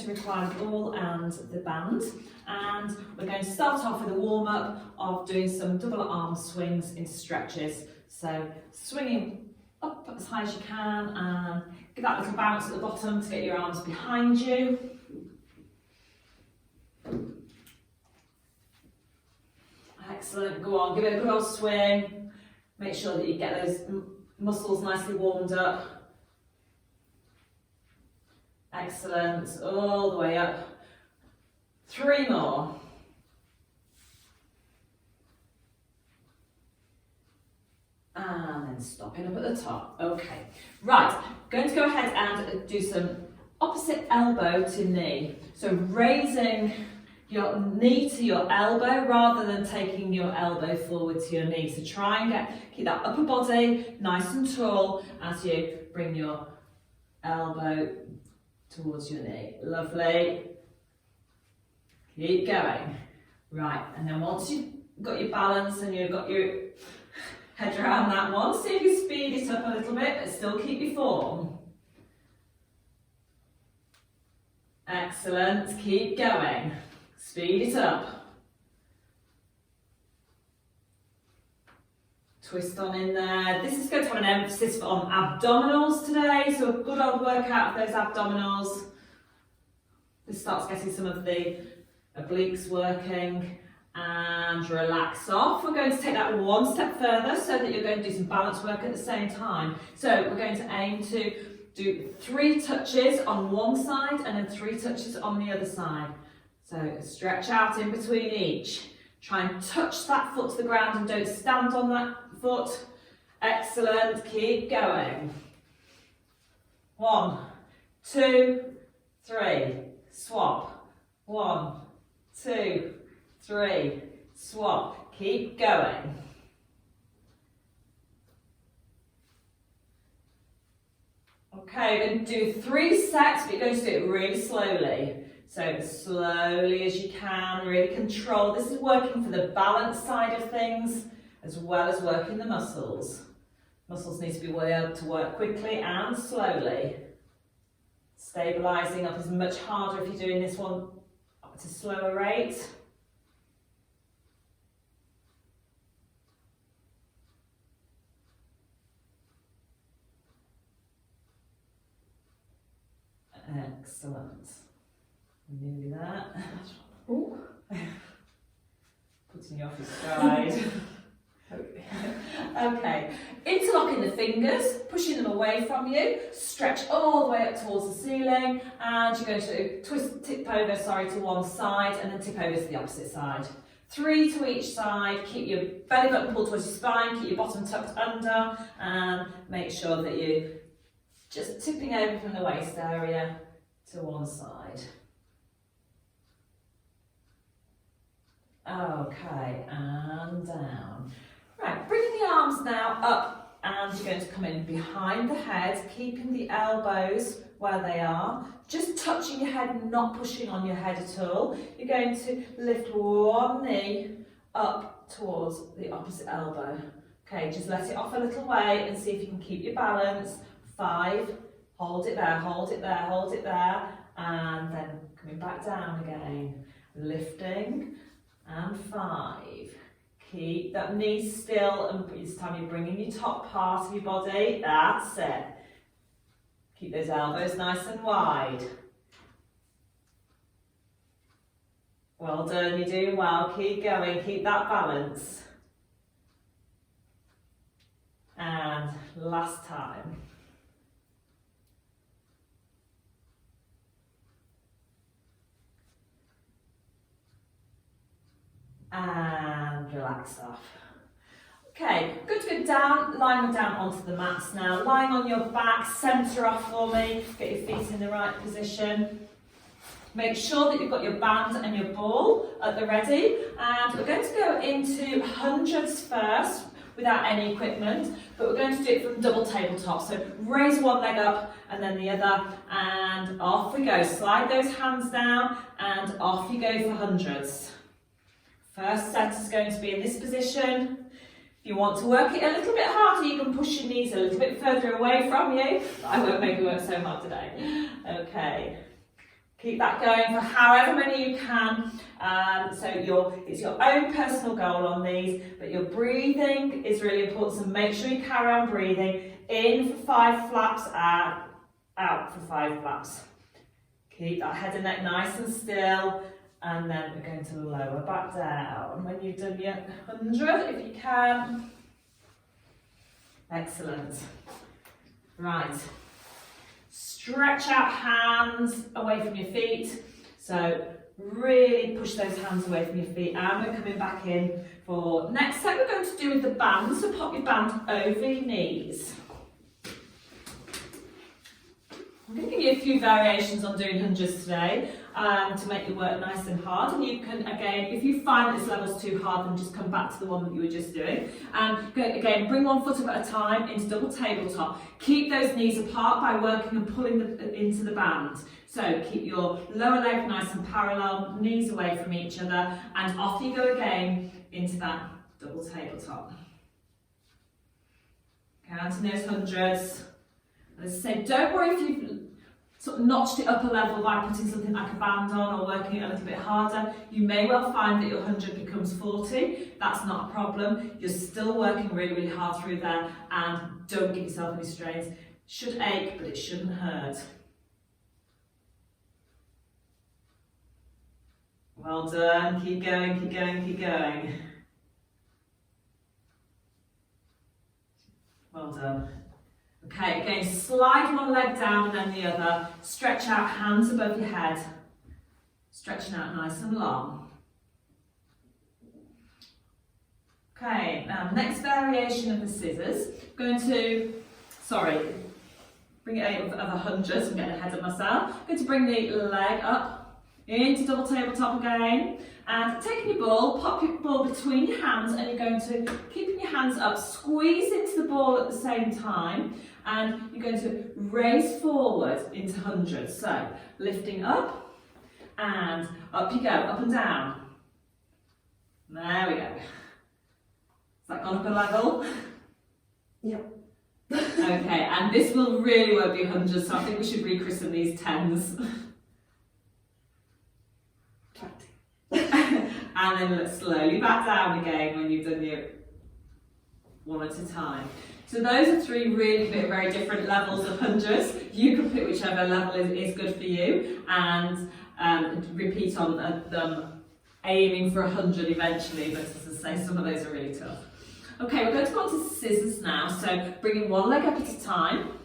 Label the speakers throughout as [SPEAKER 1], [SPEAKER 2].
[SPEAKER 1] to require the ball and the band, and we're going to start off with a warm-up of doing some double arm swings into stretches. So swinging up as high as you can and give that little bounce at the bottom to get your arms behind you. Excellent, go on, give it a good old swing. Make sure that you get those muscles nicely warmed up. Excellent, all the way up. 3 more. And then stopping up at the top. Okay, right, going to go ahead and do some opposite elbow to knee. So raising your knee to your elbow rather than taking your elbow forward to your knee. So try and keep that upper body nice and tall as you bring your elbow towards your knee. Lovely. Keep going. Right, and then once you've got your balance and you've got your head around that one, see if you speed it up a little bit, but still keep your form. Excellent, keep going. Speed it up. Twist on in there. This is going to have an emphasis on abdominals today, so a good old workout of those abdominals. This starts getting some of the obliques working, and relax off. We're going to take that one step further so that you're going to do some balance work at the same time. So we're going to aim to do 3 touches on one side and then 3 touches on the other side. So stretch out in between each. Try and touch that foot to the ground and don't stand on that foot. Excellent, keep going. 1, 2, 3, swap. 1, 2, 3, swap. Keep going. Okay, we're going to do 3 sets, but you're going to do it really slowly. So as slowly as you can, really control. This is working for the balance side of things as well as working the muscles. Muscles need to be able to work quickly and slowly. Stabilising up is much harder if you're doing this one at a slower rate. Excellent. Nearly that. Ooh. Putting you off your stride. Okay, interlocking the fingers, pushing them away from you, stretch all the way up towards the ceiling, and you're going to tip over to one side and then tip over to the opposite side. 3 to each side, keep your belly button pulled towards your spine, keep your bottom tucked under, and make sure that you're just tipping over from the waist area to one side. Okay, and down. Right, bringing the arms now up, and you're going to come in behind the head, keeping the elbows where they are, just touching your head, not pushing on your head at all. You're going to lift one knee up towards the opposite elbow. Okay, just let it off a little way and see if you can keep your balance. 5, hold it there, hold it there, hold it there, and then coming back down again. Lifting, and 5. Keep that knee still, and this time you're bringing your top part of your body. That's it. Keep those elbows nice and wide. Well done, you're doing well. Keep going, keep that balance. And last time. And relax off. Okay, good to go down, lying down onto the mats now. Lying on your back, centre off for me. Get your feet in the right position. Make sure that you've got your band and your ball at the ready. And we're going to go into hundreds first without any equipment, but we're going to do it from double tabletop. So raise one leg up and then the other, and off we go. Slide those hands down and off you go for hundreds. First set is going to be in this position. If you want to work it a little bit harder, you can push your knees a little bit further away from you. I won't make it work so hard today. Okay. Keep that going for however many you can. So it's your own personal goal on these, but your breathing is really important. So make sure you carry on breathing. In for 5 flaps, out for 5 flaps. Keep that head and neck nice and still. And then we're going to lower back down when you've done your 100, if you can. Excellent. Right. Stretch out hands away from your feet. So really push those hands away from your feet. And we're coming back in for next set we're going to do with the band. So pop your band over your knees. I'm going to give you a few variations on doing hundreds today to make your work nice and hard. And you can, again, if you find this level's too hard, then just come back to the one that you were just doing. And again, bring one foot up at a time into double tabletop. Keep those knees apart by working and pulling into the band. So keep your lower leg nice and parallel, knees away from each other, and off you go again into that double tabletop. Counting those hundreds. As I say, don't worry if you've sort of notched it up a level by putting something like a band on or working it a little bit harder. You may well find that your 100 becomes 40. That's not a problem. You're still working really, really hard through there, and don't give yourself any strains. Should ache, but it shouldn't hurt. Well done. Keep going, keep going, keep going. Well done. Okay, again, slide one leg down and then the other. Stretch out, hands above your head. Stretching out nice and long. Okay, now next variation of the scissors. I'm going to, bring it over of 100, so I'm getting ahead of myself. I'm going to bring the leg up into double tabletop again. And taking your ball, pop your ball between your hands, and you're going to, keeping your hands up, squeeze into the ball at the same time, and you're going to raise forward into hundreds. So, lifting up, and up you go, up and down. There we go. Has that gone up a level?
[SPEAKER 2] Yep.
[SPEAKER 1] Okay, and this will really won't be hundreds, so I think we should rechristen these 10s.
[SPEAKER 2] 20.
[SPEAKER 1] And then let's slowly back down again when you've done your one at a time. So those are 3 really very different levels of hundreds. You can pick whichever level is good for you, and repeat on them, aiming for 100 eventually, but as I say, some of those are really tough. Okay, we're going to go on to scissors now, so bringing one leg up at a time.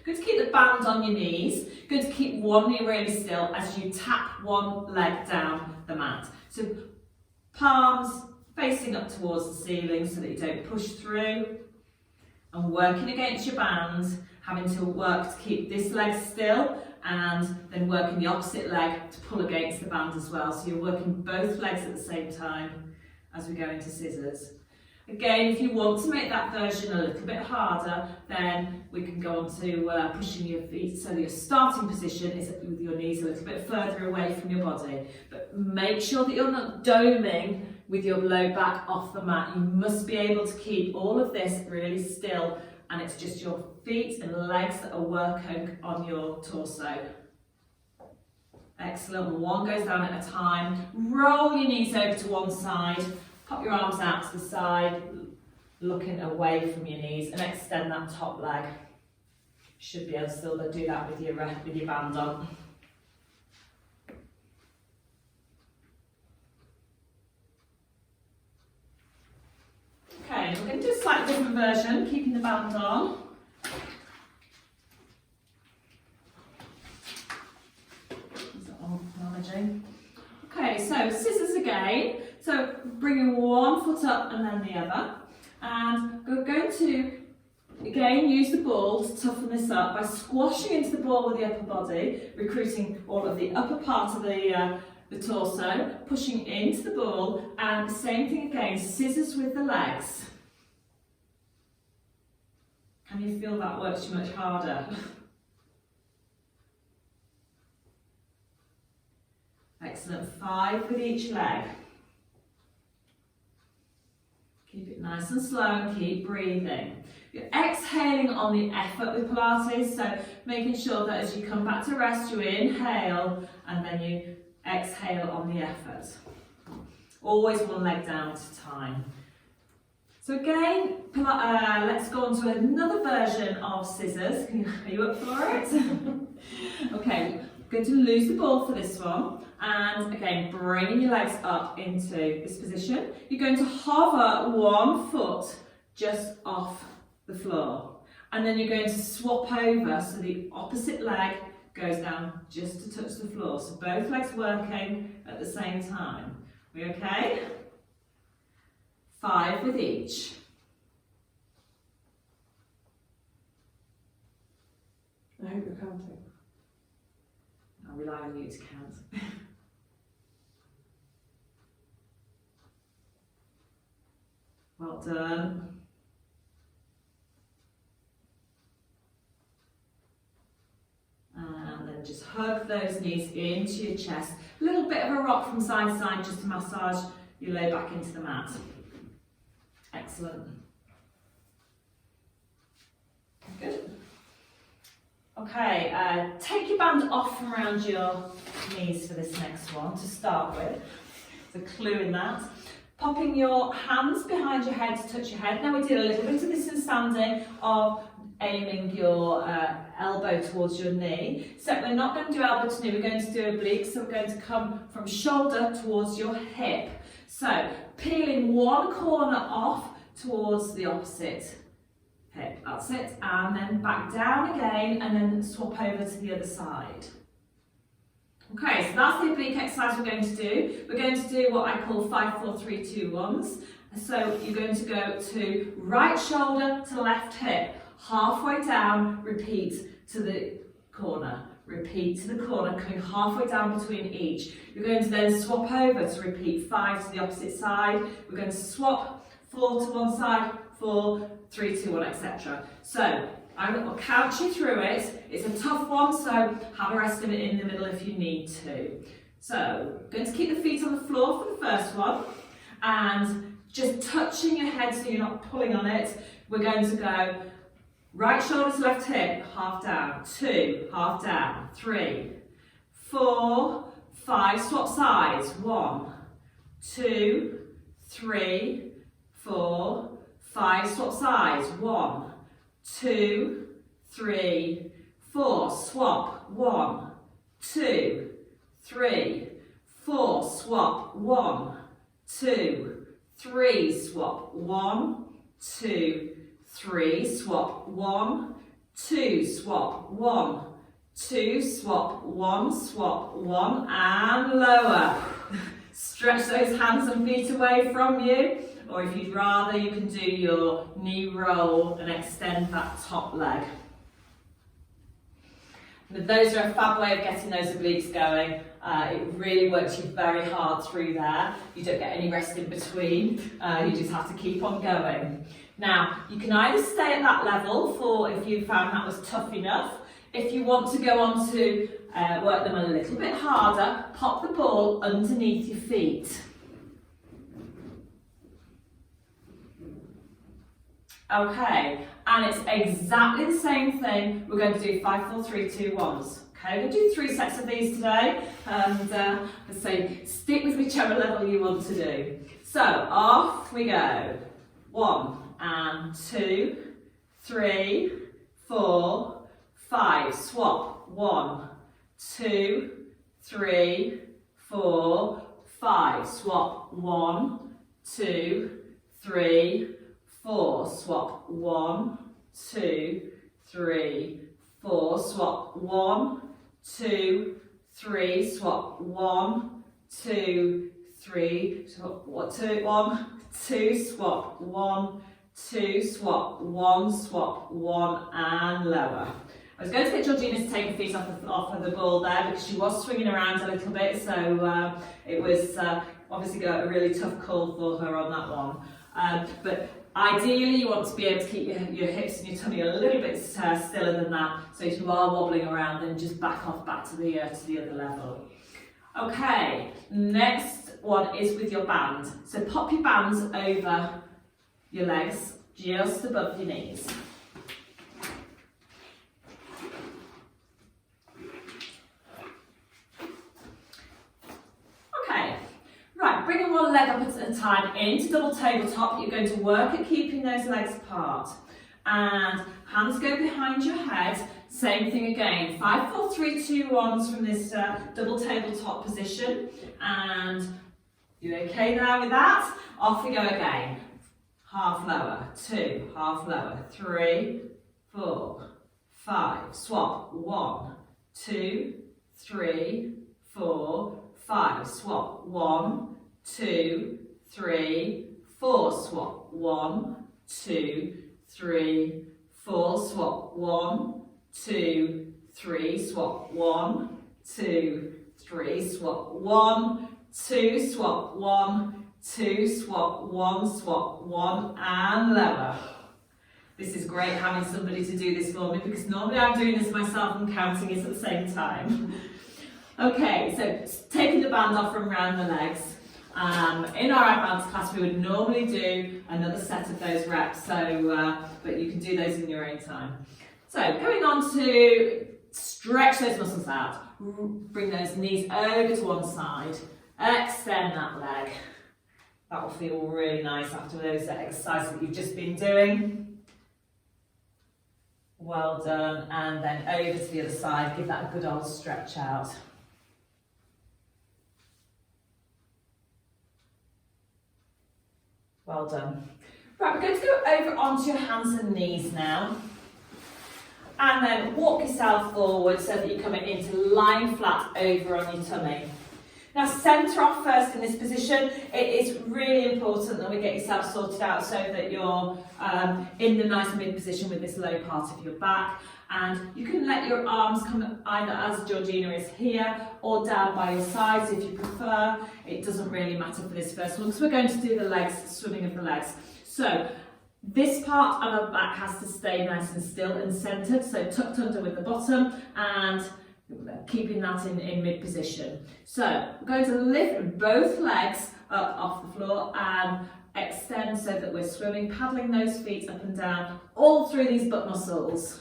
[SPEAKER 1] Good to keep the band on your knees. Good to keep one knee really still as you tap one leg down the mat. So palms facing up towards the ceiling so that you don't push through. And working against your band, having to work to keep this leg still, and then working the opposite leg to pull against the band as well. So you're working both legs at the same time as we go into scissors. Again, if you want to make that version a little bit harder, then we can go on to pushing your feet so that your starting position is with your knees a little bit further away from your body. But make sure that you're not doming with your low back off the mat. You must be able to keep all of this really still, and it's just your feet and legs that are working on your torso. Excellent. One goes down at a time. Roll your knees over to one side. Pop your arms out to the side, looking away from your knees, and extend that top leg. You should be able to still do that with your band on. Okay, we're going to do a slightly different version, keeping the band on. Is that all managing? Okay, so scissors again. So bringing one foot up and then the other. And we're going to, again, use the ball to toughen this up by squashing into the ball with the upper body, recruiting all of the upper part of the torso, pushing into the ball, and same thing again, scissors with the legs. Can you feel that works you much harder? Excellent, 5 with each leg. Keep it nice and slow and keep breathing. You're exhaling on the effort with Pilates, so making sure that as you come back to rest, you inhale and then you exhale on the effort. Always one leg down at a time. So again, let's go on to another version of scissors. Are you up for it? Okay, I'm going to lose the ball for this one. And again, bringing your legs up into this position. You're going to hover one foot just off the floor. And then you're going to swap over so the opposite leg goes down just to touch the floor. So both legs working at the same time. We okay? 5 with each.
[SPEAKER 2] I hope you're counting.
[SPEAKER 1] I'll rely on you to count. Well done. And then just hug those knees into your chest. A little bit of a rock from side to side just to massage your low back into the mat. Excellent. Good. Okay, take your band off from around your knees for this next one to start with. There's a clue in that. Popping your hands behind your head to touch your head. Now we did a little bit of this in standing of aiming your elbow towards your knee. So we're not going to do elbow to knee, we're going to do oblique. So we're going to come from shoulder towards your hip. So peeling one corner off towards the opposite hip. That's it. And then back down again and then swap over to the other side. Okay, so that's the oblique exercise we're going to do. We're going to do what I call 5, 4, 3, 2, 1s. So you're going to go to right shoulder to left hip. Halfway down, repeat to the corner. Repeat to the corner, coming halfway down between each. You're going to then swap over to repeat 5 to the opposite side. We're going to swap 4 to one side, 4, 3, 2, 1, etc. So I'll count you through it. It's a tough one, so have a rest of it in the middle if you need to. So, going to keep the feet on the floor for the first one, and just touching your head so you're not pulling on it. We're going to go right shoulder to left hip, half down, 2, half down, 3, 4, 5, swap sides, 1, 2, 3, 4, 5, swap sides, 1, 2, 3, 4, swap, 1, 2, 3, 4, swap, 1, 2, 3, swap, 1, 2, 3, swap, 1, 2, swap, 1, 2, swap, 1, swap, 1, and lower. Stretch those hands and feet away from you. Or if you'd rather, you can do your knee roll and extend that top leg. And those are a fab way of getting those obliques going. It really works you very hard through there. You don't get any rest in between. You just have to keep on going. Now, you can either stay at that level for if you found that was tough enough. If you want to go on to work them a little bit harder, pop the ball underneath your feet. Okay, and it's exactly the same thing. We're going to do 5, 4, 3, 2, 1s. Okay, we're going to do 3 sets of these today, and let's say stick with whichever level you want to do. So off we go. 1 and 2, 3, 4, 5. Swap. 1, 2, 3, 4, 5. Swap. 1, 2, 3, 4, swap, 1, 2, 3, 4, swap, 1, 2, 3, swap, 1, 2, 3, swap, 1, 2, swap, 1, 2, swap, 1, swap, 1, and lower. I was going to get Georgina to take her feet off of the ball there because she was swinging around a little bit, so it was obviously a really tough call for her on that one. But ideally, you want to be able to keep your hips and your tummy a little bit stiller than that, so if you are wobbling around, then just back off back to the other level. Okay, next one is with your band. So pop your bands over your legs just above your knees. Okay, right, bringing one leg up at a time into double tabletop. You're going to work at keeping those legs apart. And hands go behind your head. Same thing again. 5, 4, 3, 2, 1s from this double tabletop position. And you okay there with that? Off we go again. Half lower, 2, half lower, 3, 4, 5. Swap, 1, 2, 3, 4, 5. Swap, 1, 2, 3, 4. Swap, 1, 2, 3, 4. Swap, 1, 2, 3. Swap, 1, 2, 3. Swap, 1, 2. Swap, 1, 2. Swap, 1. Swap, 1, and lower. This is great having somebody to do this for me, because normally I'm doing this myself and counting it at the same time. Okay, so taking the band off from around the legs. In our advanced class we would normally do another set of those reps, but you can do those in your own time. So going on to stretch those muscles out, bring those knees over to one side, extend that leg. That will feel really nice after those exercises that you've just been doing. Well done, and then over to the other side, give that a good old stretch out. Well done. Right, we're going to go over onto your hands and knees now. And then walk yourself forward so that you're coming into lying flat over on your tummy. Now centre off first in this position. It is really important that we get yourself sorted out so that you're in the nice mid position with this low part of your back. And you can let your arms come either as Georgina is here or down by your sides if you prefer. It doesn't really matter for this first one because we're going to do the legs, swimming of the legs. So this part of our back has to stay nice and still and centred, so tucked under with the bottom and keeping that in mid position. So we're going to lift both legs up off the floor and extend so that we're swimming, paddling those feet up and down, all through these butt muscles.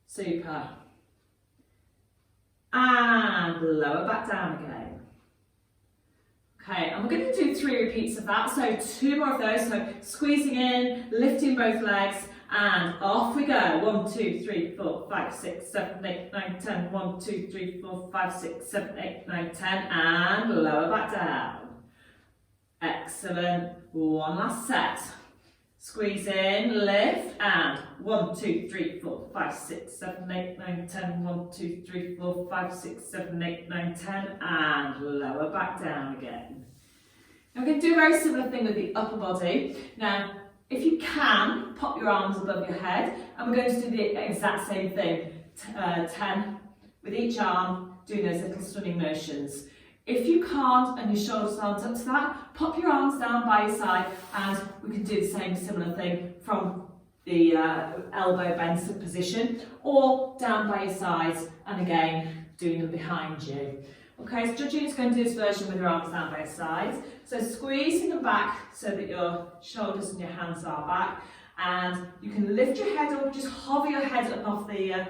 [SPEAKER 1] Super. And lower back down again. Okay, and we're going to do 3 repeats of that, so 2 more of those, so squeezing in, lifting both legs, and off we go. 1, 2, 3, 4, 5, 6, 7, 8, 9, 10. 1, 2, 3, 4, 5, 6, 7, 8, 9, 10, and lower back down. Excellent. One last set. Squeeze in, lift, and 1, 2, 3, 4, 5, 6, 7, 8, 9, 10. 1, 2, 3, 4, 5, 6, 7, 8, 9, 10, and lower back down again. Now we're going to do a very similar thing with the upper body. Now, if you can, pop your arms above your head, and we're going to do the exact same thing. 10 with each arm, doing those little swimming motions. If you can't and your shoulders aren't up to that, pop your arms down by your side and we can do the same similar thing from the elbow bent position or down by your sides and again doing them behind you. Okay, so Georgina's going to do this version with her arms down by her sides. So squeezing them back so that your shoulders and your hands are back. And you can lift your head up, just hover your head up off the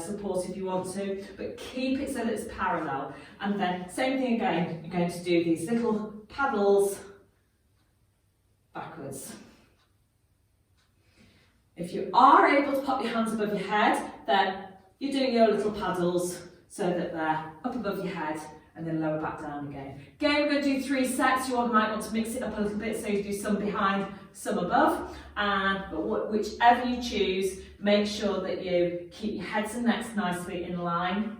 [SPEAKER 1] support if you want to, but keep it so that it's parallel. And then same thing again, you're going to do these little paddles backwards. If you are able to pop your hands above your head, then you're doing your little paddles so that they're up above your head and then lower back down again. Again, we're going to do 3 sets. You might want to mix it up a little bit, so you do some behind, some above, and whichever you choose, make sure that you keep your heads and necks nicely in line.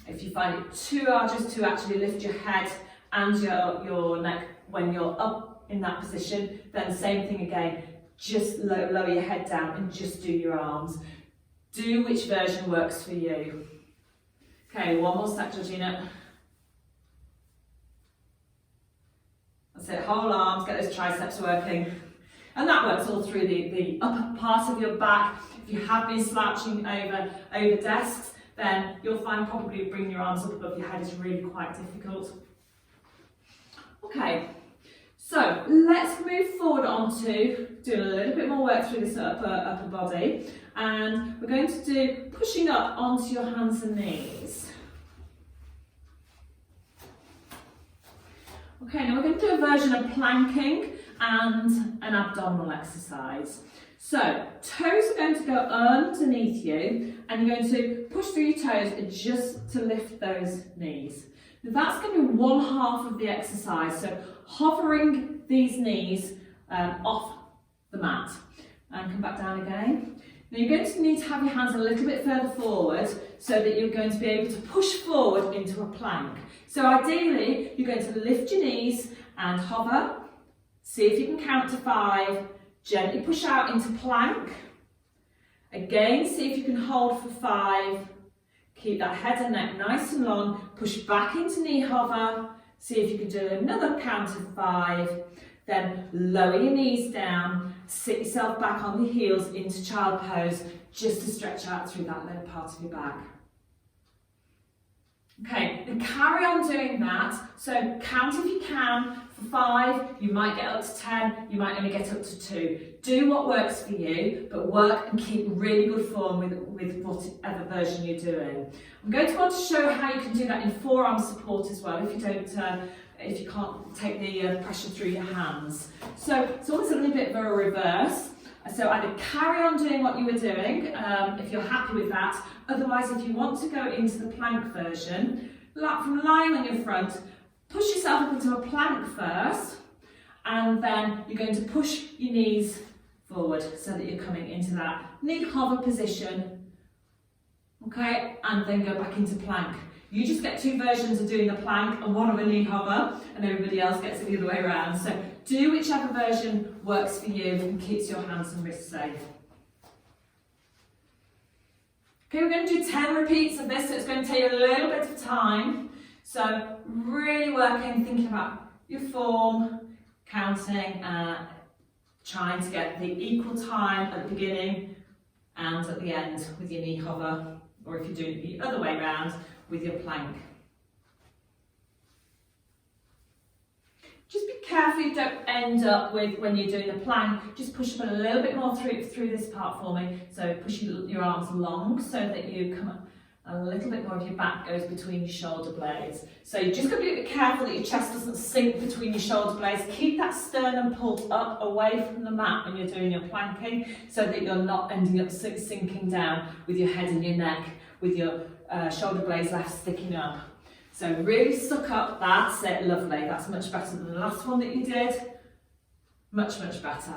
[SPEAKER 1] If you find it too arduous to actually lift your head and your neck when you're up in that position, then same thing again, just lower your head down and just do your arms. Do which version works for you. Okay, one more set, Georgina. That's it, whole arms, get those triceps working. And that works all through the upper part of your back. If you have been slouching over desks, then you'll find probably bringing your arms up above your head is really quite difficult. Okay, So let's move forward onto doing a little bit more work through this upper body, and we're going to do pushing up onto your hands and knees. Okay, now we're going to do a version of planking and an abdominal exercise. So toes are going to go underneath you, and you're going to push through your toes just to lift those knees. Now that's going to be one half of the exercise, so hovering these knees off the mat. And come back down again. Now you're going to need to have your hands a little bit further forward so that you're going to be able to push forward into a plank. So ideally, you're going to lift your knees and hover. See if you can count to 5. Gently push out into plank. Again, see if you can hold for 5. Keep that head and neck nice and long. Push back into knee hover. See if you can do another count of 5. Then lower your knees down. Sit yourself back on the heels into child pose, just to stretch out through that lower part of your back. Okay, then carry on doing that. So count if you can for 5, you might get up to 10, you might only get up to 2. Do what works for you, but work and keep really good form with whatever version you're doing. I'm going to want to show how you can do that in forearm support as well, if you can't take the pressure through your hands. So it's almost a little bit of a reverse. So either carry on doing what you were doing, if you're happy with that. Otherwise, if you want to go into the plank version, from lying on your front, push yourself up into a plank first, and then you're going to push your knees forward so that you're coming into that knee hover position. Okay, and then go back into plank. You just get 2 versions of doing the plank and one of a knee hover, and everybody else gets it the other way around. So do whichever version works for you and keeps your hands and wrists safe. Okay, we're going to do 10 repeats of this, so it's going to take a little bit of time. So really working, thinking about your form, counting, trying to get the equal time at the beginning and at the end with your knee hover, or if you're doing it the other way around, with your plank. Just be careful you don't end up with, when you're doing the plank, just push up a little bit more through this part for me. So push your arms long so that you come up a little bit more of your back goes between your shoulder blades. So you just got to be a bit careful that your chest doesn't sink between your shoulder blades. Keep that sternum pulled up away from the mat when you're doing your planking so that you're not ending up sinking down with your head and your neck, with your shoulder blades left sticking up. So really suck up, that's it, lovely. That's much better than the last one that you did. Much, much better.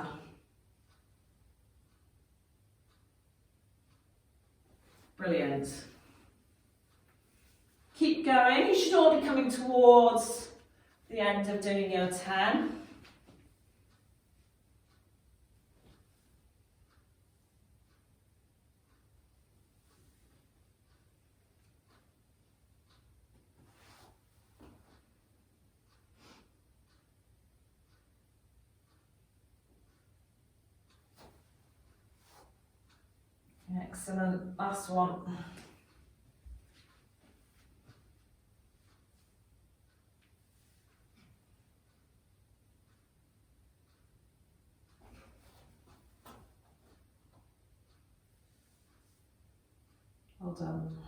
[SPEAKER 1] Brilliant. Keep going, you should all be coming towards the end of doing your 10. Excellent, last one. Well done.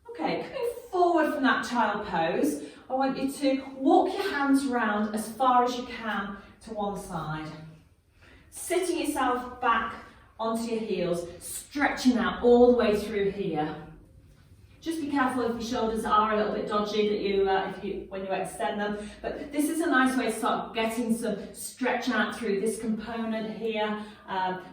[SPEAKER 1] Okay, coming forward from that child pose, I want you to walk your hands around as far as you can to one side. Sitting yourself back onto your heels, stretching out all the way through here. Just be careful if your shoulders are a little bit dodgy when you extend them. But this is a nice way to start getting some stretch out through this component here,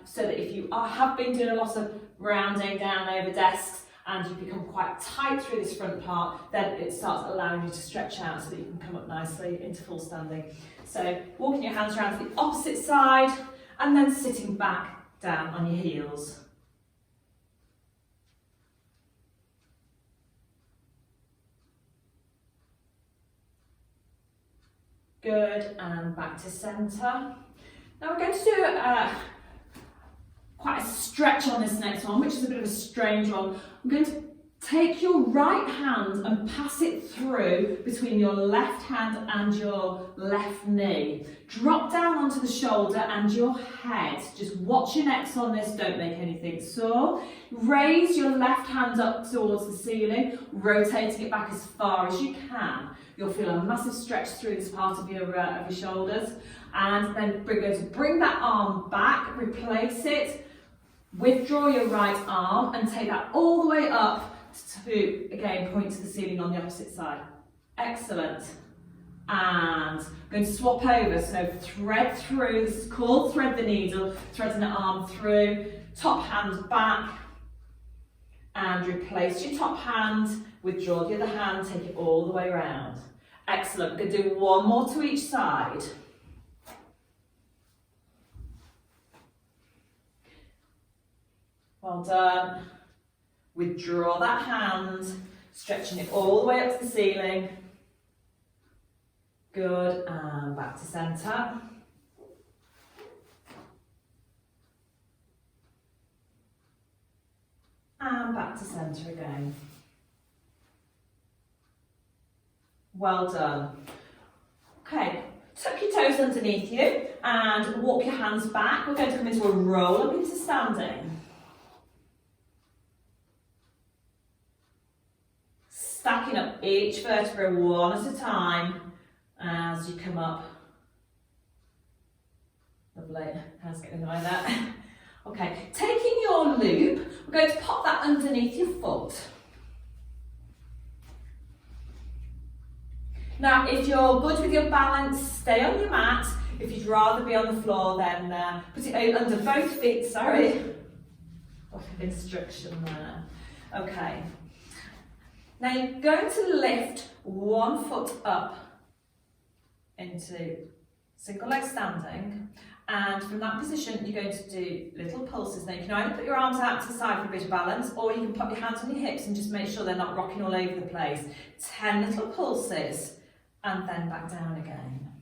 [SPEAKER 1] so that if you have been doing a lot of rounding down over desks, and you become quite tight through this front part, then it starts allowing you to stretch out so that you can come up nicely into full standing. So walking your hands around to the opposite side and then sitting back down on your heels. Good, and back to centre. Now we're going to do quite a stretch on this next one, which is a bit of a strange one. I'm going to Take your right hand and pass it through between your left hand and your left knee. Drop down onto the shoulder and your head. Just watch your necks on this, don't make anything sore. Raise your left hand up towards the ceiling, rotating it back as far as you can. You'll feel a massive stretch through this part of your shoulders. And then we're going to bring that arm back, replace it, withdraw your right arm and take that all the way up to, again, point to the ceiling on the opposite side. Excellent. And I'm going to swap over, so thread through, this is called thread the needle, threading the arm through, top hand back, and replace your top hand, withdraw the other hand, take it all the way around. Excellent, we're going to do one more to each side. Well done. Withdraw that hand, stretching it all the way up to the ceiling. Good, and back to centre. And back to centre again. Well done. Okay, tuck your toes underneath you and walk your hands back. We're going to come into a roll up into standing. Stacking up each vertebra one at a time as you come up. Lovely, hands getting like that. Okay, taking your loop, we're going to pop that underneath your foot. Now, if you're good with your balance, stay on your mat. If you'd rather be on the floor, then put it under both feet, sorry. Lots of instruction there. Okay. Now you're going to lift one foot up into single leg standing, and from that position you're going to do little pulses. Now you can either put your arms out to the side for a bit of balance, or you can put your hands on your hips and just make sure they're not rocking all over the place. 10 little pulses, and then back down again.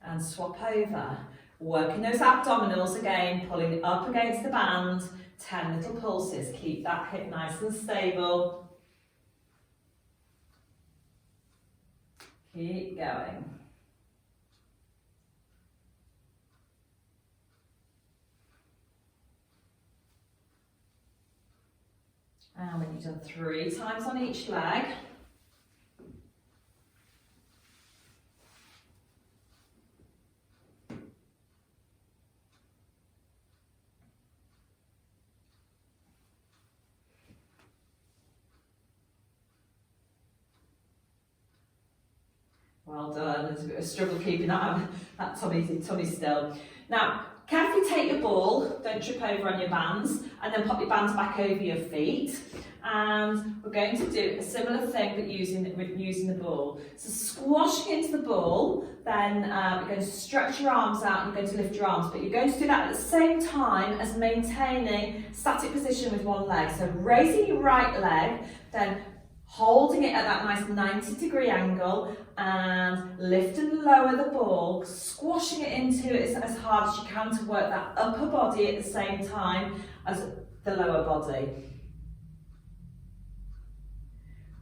[SPEAKER 1] And swap over. Working those abdominals again, pulling up against the band. 10 little pulses. Keep that hip nice and stable. Keep going. And when you've done 3 times on each leg, well done. There's a bit of a struggle keeping that tummy still. Now, carefully take your ball, don't trip over on your bands, and then pop your bands back over your feet. And we're going to do a similar thing but using the ball. So squashing into the ball, then you're going to stretch your arms out and you're going to lift your arms, but you're going to do that at the same time as maintaining static position with one leg. So raising your right leg, then holding it at that nice 90-degree angle, and lift and lower the ball, squashing it into it as hard as you can to work that upper body at the same time as the lower body.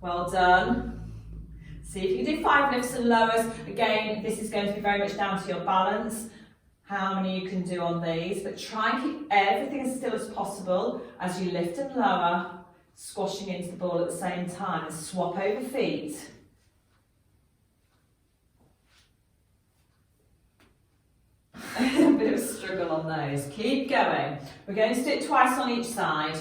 [SPEAKER 1] Well done. See if you can do 5 lifts and lowers. Again, this is going to be very much down to your balance, how many you can do on these, but try and keep everything as still as possible as you lift and lower, squashing into the ball at the same time, and swap over feet. A bit of a struggle on those. Keep going. We're going to do it twice on each side.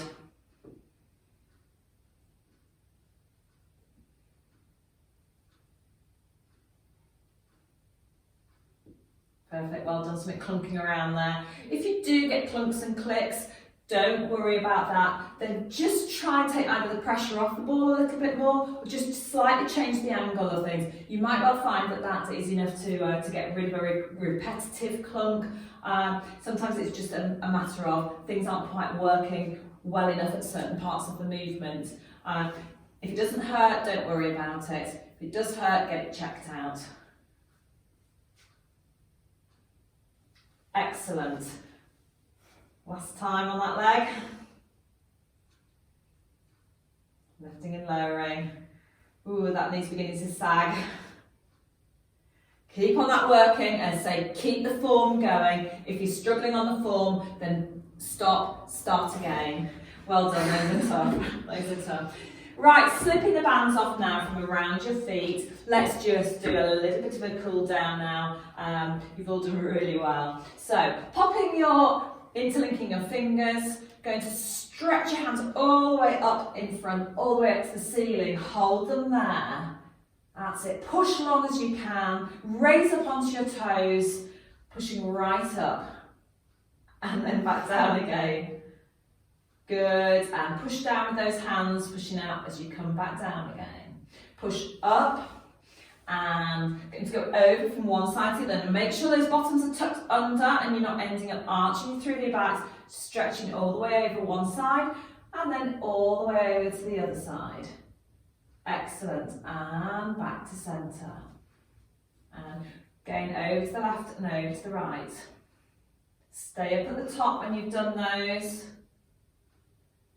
[SPEAKER 1] Perfect, well done. Something clunking around there. If you do get clunks and clicks, don't worry about that. Then just try and take either the pressure off the ball a little bit more, or just slightly change the angle of things. You might well find that that is enough to get rid of a repetitive clunk. Sometimes it's just a matter of things aren't quite working well enough at certain parts of the movement. If it doesn't hurt, don't worry about it. If it does hurt, get it checked out. Excellent. Last time on that leg. Lifting and lowering. Ooh, that knee's beginning to sag. Keep on that working and say, keep the form going. If you're struggling on the form, then stop, start again. Well done, those are tough. Those are tough. Right, slipping the bands off now from around your feet. Let's just do a little bit of a cool down now. You've all done really well. So, interlinking your fingers, going to stretch your hands all the way up in front, all the way up to the ceiling. Hold them there. That's it. Push long as you can. Raise up onto your toes, pushing right up. And then back down again. Good, and push down with those hands, pushing out as you come back down again. Push up, and going to go over from one side to the other. Make sure those bottoms are tucked under and you're not ending up arching through your backs, stretching all the way over one side, and then all the way over to the other side. Excellent, and back to centre. And going over to the left and over to the right. Stay up at the top when you've done those.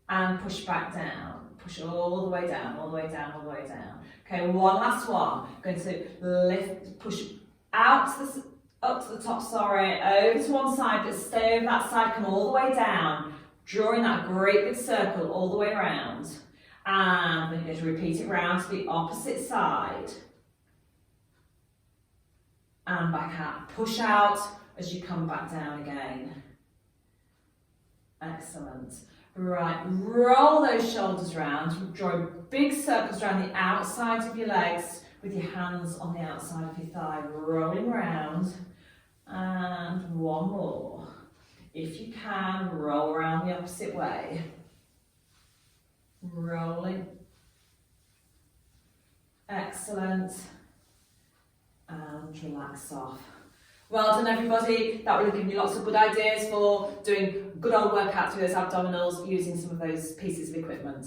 [SPEAKER 1] And push back down. Push all the way down, all the way down, all the way down. Okay, one last one. Going to lift, push out up to the top, over to one side, but stay over that side, come all the way down, drawing that great big circle all the way around. And then you're going to repeat it round to the opposite side. And back out. Push out as you come back down again. Excellent. Right, roll those shoulders round, draw big circles around the outside of your legs with your hands on the outside of your thigh, rolling round. And one more. If you can, roll around the opposite way. Rolling. Excellent. And relax off. Well done, everybody. That will have given you lots of good ideas for doing good old workouts with those abdominals using some of those pieces of equipment.